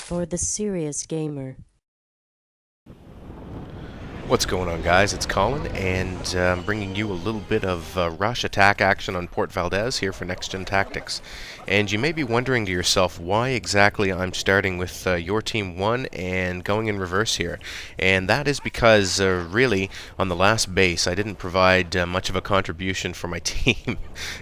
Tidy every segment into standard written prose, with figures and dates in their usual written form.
for the serious gamer. What's going on, guys? It's Colin, and I'm bringing you a little bit of rush attack action on Port Valdez here for Next Gen Tactics. And you may be wondering to yourself why exactly I'm starting with your team 1 and going in reverse here. And that is because, really, on the last base, I didn't provide much of a contribution for my team.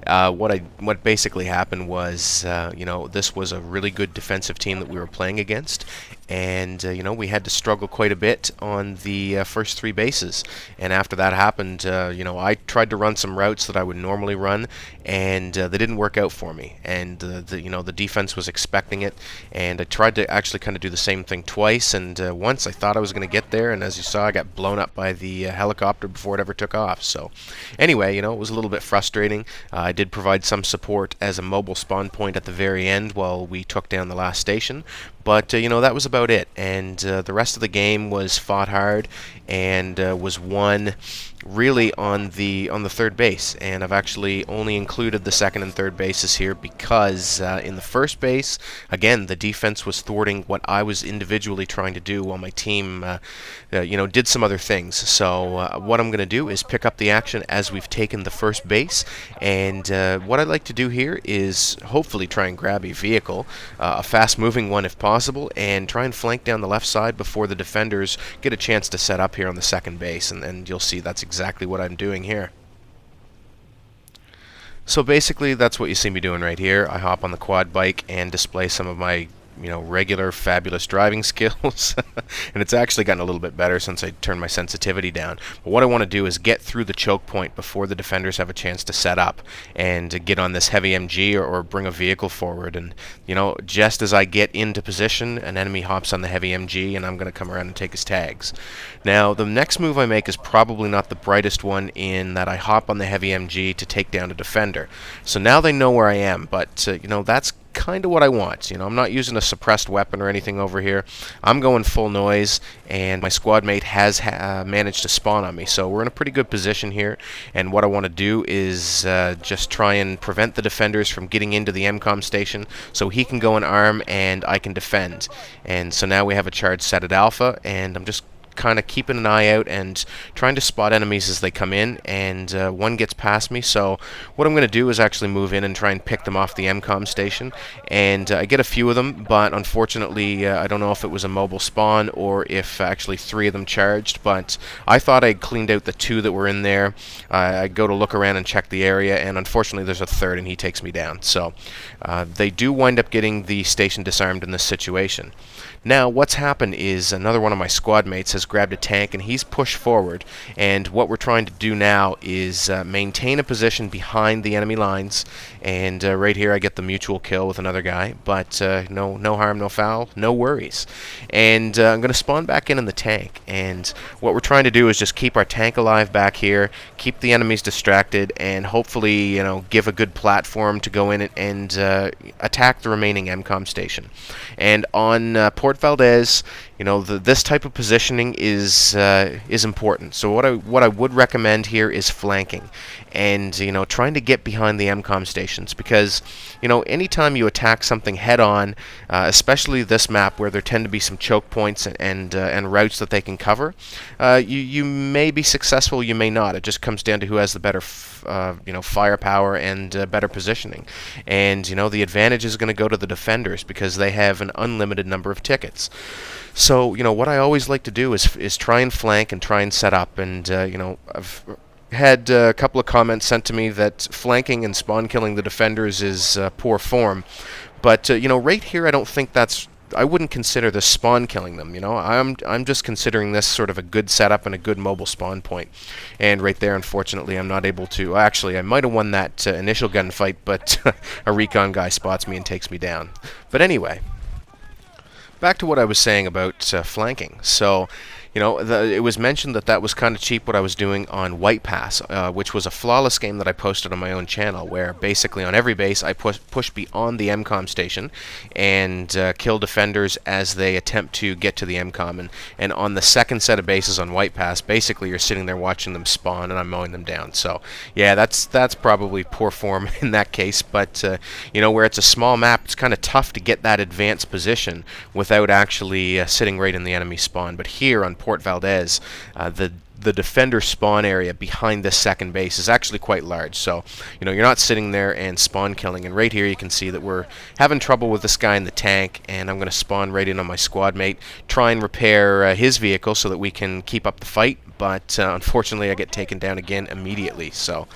What basically happened was, this was a really good defensive team that we were playing against, and we had to struggle quite a bit on the first 3 bases. And after that happened, I tried to run some routes that I would normally run, and they didn't work out for me. And the defense was expecting it, and I tried to actually kind of do the same thing twice. And once I thought I was going to get there, and as you saw, I got blown up by the helicopter before it ever took off. So anyway, it was a little bit frustrating. I did provide some support as a mobile spawn point at the very end while we took down the last station. But, that was about it, and the rest of the game was fought hard and was won really on the third base. And I've actually only included the second and third bases here because in the first base, again, the defense was thwarting what I was individually trying to do while my team, did some other things. So what I'm going to do is pick up the action as we've taken the first base, and what I'd like to do here is hopefully try and grab a vehicle, a fast-moving one if possible, and try and flank down the left side before the defenders get a chance to set up here on the second base, and you'll see that's exactly what I'm doing here. So basically that's what you see me doing right here. I hop on the quad bike and display some of my regular fabulous driving skills. And it's actually gotten a little bit better since I turned my sensitivity down. But what I want to do is get through the choke point before the defenders have a chance to set up and get on this heavy MG or bring a vehicle forward. And just as I get into position, an enemy hops on the heavy MG, and I'm going to come around and take his tags. Now the next move I make is probably not the brightest one, in that I hop on the heavy MG to take down a defender. So now they know where I am, but that's kind of what I want. I'm not using a suppressed weapon or anything over here. I'm going full noise, and my squad mate has managed to spawn on me, so we're in a pretty good position here. And what I want to do is just try and prevent the defenders from getting into the MCOM station, so he can go and arm and I can defend. And so now we have a charge set at Alpha, and I'm just kind of keeping an eye out and trying to spot enemies as they come in, and one gets past me. So what I'm going to do is actually move in and try and pick them off the MCOM station, and I get a few of them, but unfortunately I don't know if it was a mobile spawn or if actually 3 of them charged, but I thought I'd cleaned out the 2 that were in there. I go to look around and check the area, and unfortunately there's a third, and he takes me down. So they do wind up getting the station disarmed in this situation. Now what's happened is another one of my squad mates has grabbed a tank, and he's pushed forward, and what we're trying to do now is maintain a position behind the enemy lines. And right here I get the mutual kill with another guy, but no harm, no foul, no worries. And I'm going to spawn back in the tank, and what we're trying to do is just keep our tank alive back here, keep the enemies distracted, and hopefully give a good platform to go in and attack the remaining MCOM station. And on Port Valdez, this type of positioning is important. So what I would recommend here is flanking, and trying to get behind the MCOM stations, because anytime you attack something head on, especially this map where there tend to be some choke points and routes that they can cover, you may be successful, you may not. It just comes down to who has the better firepower and better positioning. And the advantage is going to go to the defenders because they have an unlimited number of tickets. So what I always like to do is try and flank and try and set up. And I've had a couple of comments sent to me that flanking and spawn killing the defenders is poor form. But right here, I wouldn't consider this spawn killing them. I'm just considering this sort of a good setup and a good mobile spawn point. And right there, unfortunately, I'm not able to. Actually, I might have won that initial gunfight, but a recon guy spots me and takes me down. But anyway, back to what I was saying about flanking. So it was mentioned that that was kind of cheap what I was doing on White Pass, which was a flawless game that I posted on my own channel, where basically on every base I push beyond the MCOM station and kill defenders as they attempt to get to the MCOM. And on the second set of bases on White Pass, basically you're sitting there watching them spawn and I'm mowing them down. So yeah, that's probably poor form in that case. But where it's a small map, it's kind of tough to get that advanced position without actually sitting right in the enemy spawn. But here on Port Valdez, the defender spawn area behind this second base is actually quite large, so you're not sitting there and spawn killing. And right here you can see that we're having trouble with this guy in the tank, and I'm going to spawn right in on my squad mate, try and repair his vehicle so that we can keep up the fight. But unfortunately I get taken down again immediately. So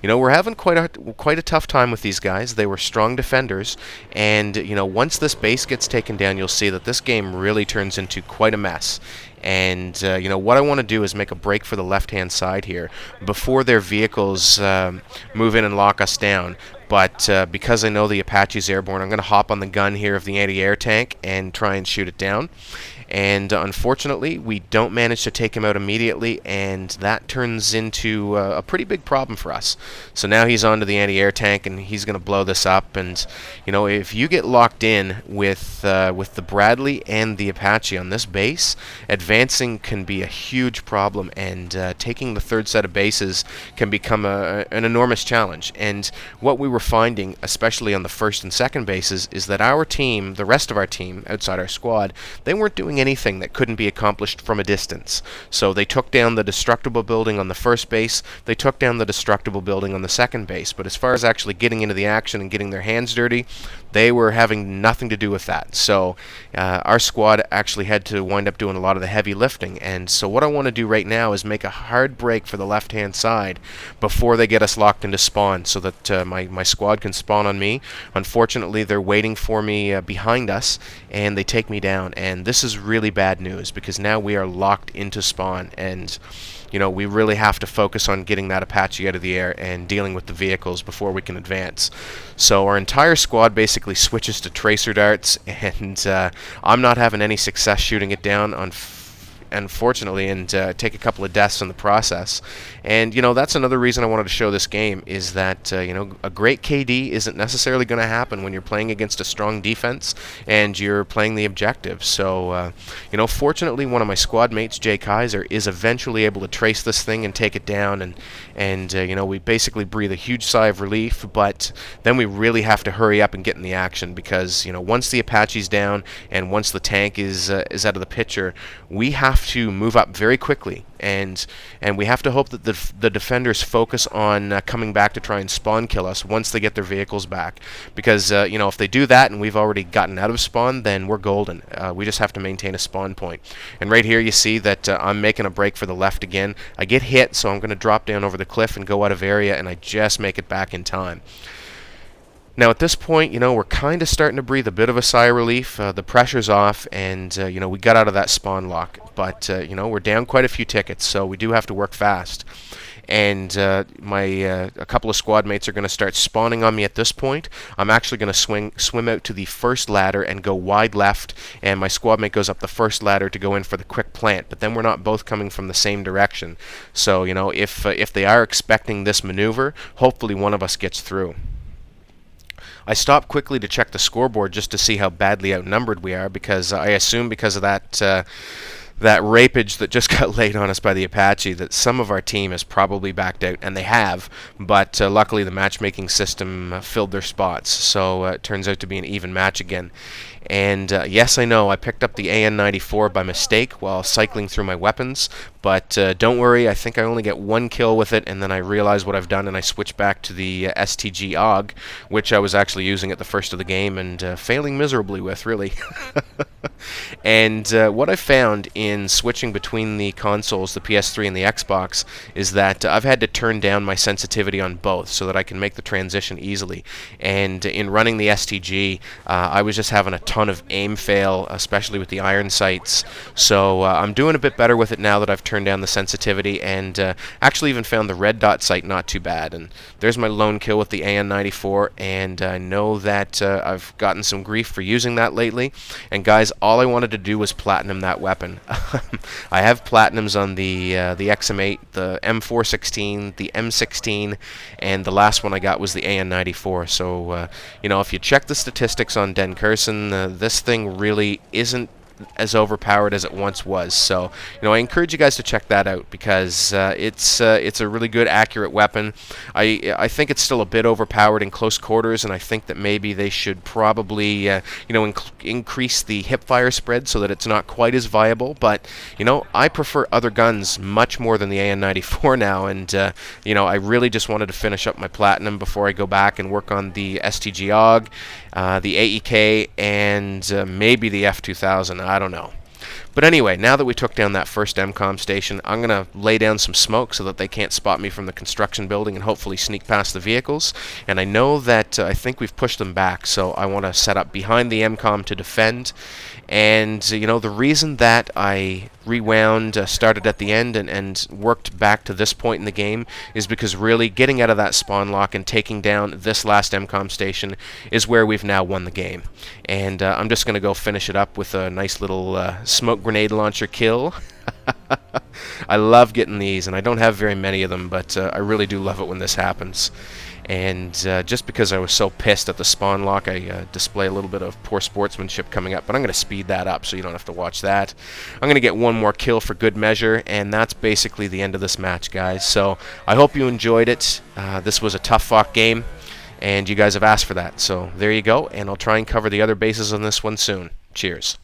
we're having quite a tough time with these guys. They were strong defenders, and once this base gets taken down, you'll see that this game really turns into quite a mess. And what I want to do is make a break for the left-hand side here before their vehicles move in and lock us down. But because I know the Apache's airborne, I'm going to hop on the gun here of the anti-air tank and try and shoot it down. And unfortunately, we don't manage to take him out immediately, and that turns into a pretty big problem for us. So now he's onto the anti-air tank, and he's going to blow this up. And if you get locked in with the Bradley and the Apache on this base, advancing can be a huge problem, and taking the third set of bases can become an enormous challenge. And what we were finding, especially on the first and second bases, is that our team, the rest of our team outside our squad, they weren't doing anything that couldn't be accomplished from a distance. So they took down the destructible building on the first base, they took down the destructible building on the second base, but as far as actually getting into the action and getting their hands dirty, they were having nothing to do with that. So our squad actually had to wind up doing a lot of the heavy lifting. And so what I want to do right now is make a hard break for the left-hand side before they get us locked into spawn, so that my squad can spawn on me. Unfortunately, they're waiting for me behind us, and they take me down. And this is really bad news, because now we are locked into spawn, and we really have to focus on getting that Apache out of the air and dealing with the vehicles before we can advance. So our entire squad basically switches to tracer darts, and I'm not having any success shooting it down, unfortunately, and take a couple of deaths in the process. And that's another reason I wanted to show this game, is that a great KD isn't necessarily going to happen when you're playing against a strong defense and you're playing the objective. So fortunately, one of my squad mates, Jay Kaiser, is eventually able to trace this thing and take it down, and we basically breathe a huge sigh of relief. But then we really have to hurry up and get in the action, because once the Apache's down and once the tank is out of the picture, we have to move up very quickly, and we have to hope that the defenders focus on coming back to try and spawn kill us once they get their vehicles back, because if they do that and we've already gotten out of spawn, then we're golden. We just have to maintain a spawn point. And right here you see that I'm making a break for the left again. I get hit, so I'm going to drop down over the cliff and go out of area, and I just make it back in time. Now at this point, we're kind of starting to breathe a bit of a sigh of relief. The pressure's off, and we got out of that spawn lock. But we're down quite a few tickets, so we do have to work fast. And a couple of squad mates are going to start spawning on me at this point. I'm actually going to swim out to the first ladder and go wide left, and my squad mate goes up the first ladder to go in for the quick plant. But then we're not both coming from the same direction. So if they are expecting this maneuver, hopefully one of us gets through. I stopped quickly to check the scoreboard just to see how badly outnumbered we are, because I assume because of that rapage that just got laid on us by the Apache that some of our team has probably backed out, and they have, but luckily the matchmaking system filled their spots, so it turns out to be an even match again. And yes, I know I picked up the AN-94 by mistake while cycling through my weapons, but don't worry, I think I only get one kill with it, and then I realize what I've done, and I switch back to the STG AUG, which I was actually using at the first of the game and failing miserably with, really. And what I found in switching between the consoles, the PS3 and the Xbox, is that I've had to turn down my sensitivity on both so that I can make the transition easily. And in running the STG, I was just having a ton of aim fail, especially with the iron sights. So I'm doing a bit better with it now that I've turned down the sensitivity, and actually even found the red dot sight not too bad. And there's my lone kill with the AN-94, and I know that I've gotten some grief for using that lately. And guys, because all I wanted to do was platinum that weapon. I have platinums on the XM8, the M416, the M16, and the last one I got was the AN94. So, you know, if you check the statistics on Den Kursen, this thing really isn't as overpowered as it once was. So, you know, I encourage you guys to check that out because it's a really good, accurate weapon. I think it's still a bit overpowered in close quarters, and I think that maybe they should probably, you know, increase the hipfire spread so that it's not quite as viable. But, you know, I prefer other guns much more than the AN94 now, and, you know, I really just wanted to finish up my platinum before I go back and work on the STG AUG, the AEK, and maybe the F2000. I don't know. But anyway, now that we took down that first MCOM station, I'm going to lay down some smoke so that they can't spot me from the construction building and hopefully sneak past the vehicles. And I know that I think we've pushed them back, so I want to set up behind the MCOM to defend. And, you know, the reason that I rewound, started at the end, and worked back to this point in the game is because really getting out of that spawn lock and taking down this last MCOM station is where we've now won the game. And I'm just going to go finish it up with a nice little smoke grenade launcher kill. I love getting these, and I don't have very many of them, but I really do love it when this happens. And just because I was so pissed at the spawn lock, I display a little bit of poor sportsmanship coming up, but I'm going to speed that up so you don't have to watch that. I'm going to get one more kill for good measure, and that's basically the end of this match, guys. So I hope you enjoyed it. This was a tough-fought game, and you guys have asked for that. So there you go, and I'll try and cover the other bases on this one soon. Cheers.